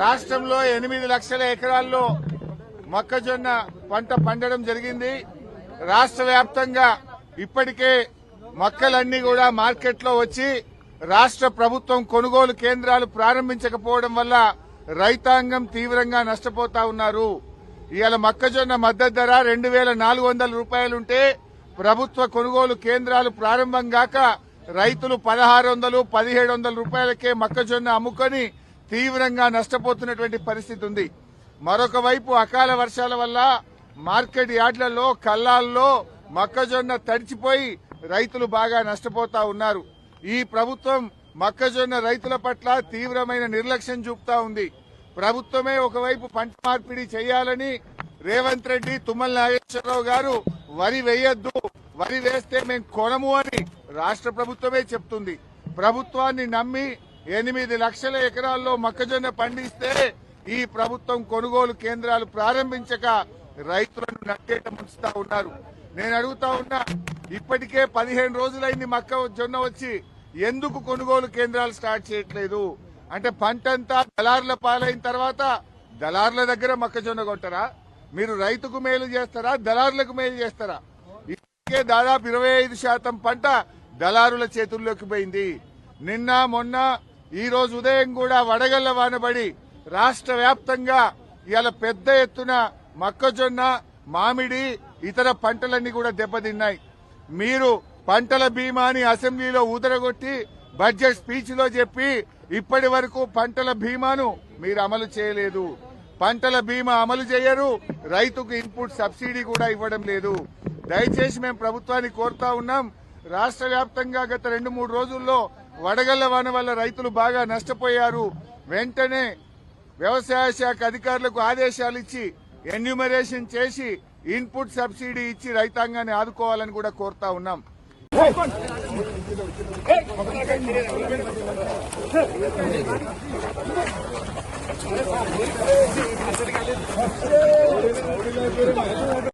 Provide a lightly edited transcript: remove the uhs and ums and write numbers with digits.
రాష్ట్రంలో 8 లక్షల ఎకరాల్లో మొక్కజొన్న పంట పండడం జరిగింది. రాష్ట్ర వ్యాప్తంగా ఇప్పటికే మొక్కలన్నీ కూడా మార్కెట్లో వచ్చి రాష్ట్ర ప్రభుత్వం కొనుగోలు కేంద్రాలు ప్రారంభించకపోవడం వల్ల రైతాంగం తీవ్రంగా నష్టపోతా ఉన్నారు. ఇవాళ మొక్కజొన్న మద్దతు ధర 2400 రూపాయలుంటే ప్రభుత్వ కొనుగోలు కేంద్రాలు ప్రారంభం కాక రైతులు 1600, 1700 రూపాయలకే మొక్కజొన్న అమ్ముకొని తీవ్రంగా నష్టపోతున్నటువంటి పరిస్థితి ఉంది. మరొక వైపు అకాల వర్షాల వల్ల మార్కెట్ యార్డ్లలో కల్లాల్లో మొక్కజొన్న తడిచిపోయి రైతులు బాగా నష్టపోతా ఉన్నారు. ఈ ప్రభుత్వం మొక్కజొన్న రైతుల పట్ల తీవ్రమైన నిర్లక్ష్యం చూపుతా ఉంది. ప్రభుత్వమే ఒకవైపు పంట మార్పిడి చేయాలని రేవంత్ రెడ్డి, తుమ్మల నాగేశ్వరరావు గారు వరి వేయొద్దు, వరి వేస్తే మేము కొనము అని రాష్ట్ర ప్రభుత్వమే చెప్తుంది. ప్రభుత్వాన్ని నమ్మి 8 లక్షల ఎకరాల్లో మొక్కజొన్న పండిస్తే ఈ ప్రభుత్వం కొనుగోలు కేంద్రాలు ప్రారంభించక రైతులను నట్టేట ముంచుతా ఉన్నారు. నేను అడుగుతా ఉన్నా, ఇప్పటికే 15 రోజులైంది మొక్కజొన్న వచ్చి, ఎందుకు కొనుగోలు కేంద్రాలు స్టార్ట్ చేయట్లేదు? అంటే పంటంతా దళారుల పాలైన తర్వాత దళారుల దగ్గర మొక్కజొన్న కొట్టరా? మీరు రైతుకు మేలు చేస్తారా, దళారులకు మేలు చేస్తారా? ఇప్పటికే దాదాపు 25% పంట దళారుల చేతుల్లోకి పోయింది. నిన్న మొన్న ఈ రోజు ఉదయం కూడా వడగళ్ల వానబడి రాష్ట్ర వ్యాప్తంగా ఇవాళ పెద్ద ఎత్తున మొక్కజొన్న, మామిడి, ఇతర పంటలన్నీ కూడా దెబ్బతిన్నాయి. మీరు పంటల బీమాని అసెంబ్లీలో ఊదరగొట్టి బడ్జెట్ స్పీచ్ లో చెప్పి ఇప్పటి వరకు పంటల బీమాను మీరు అమలు చేయలేదు. పంటల బీమా అమలు చేయరు, రైతుకు ఇన్పుట్ సబ్సిడీ కూడా ఇవ్వడం లేదు. దయచేసి మేము ప్రభుత్వాన్ని కోరుతా ఉన్నాం, రాష్ట్ర వ్యాప్తంగా గత 2-3 రోజుల్లో వడగళ్ల వాన వల్ల రైతులు బాగా నష్టపోయారు. వెంటనే వ్యవసాయ శాఖ అధికారులకు ఆదేశాలు ఇచ్చి ఎన్యూమరేషన్ చేసి ఇన్పుట్ సబ్సిడీ ఇచ్చి రైతాంగాన్ని ఆదుకోవాలని కూడా కోరుతా ఉన్నాం.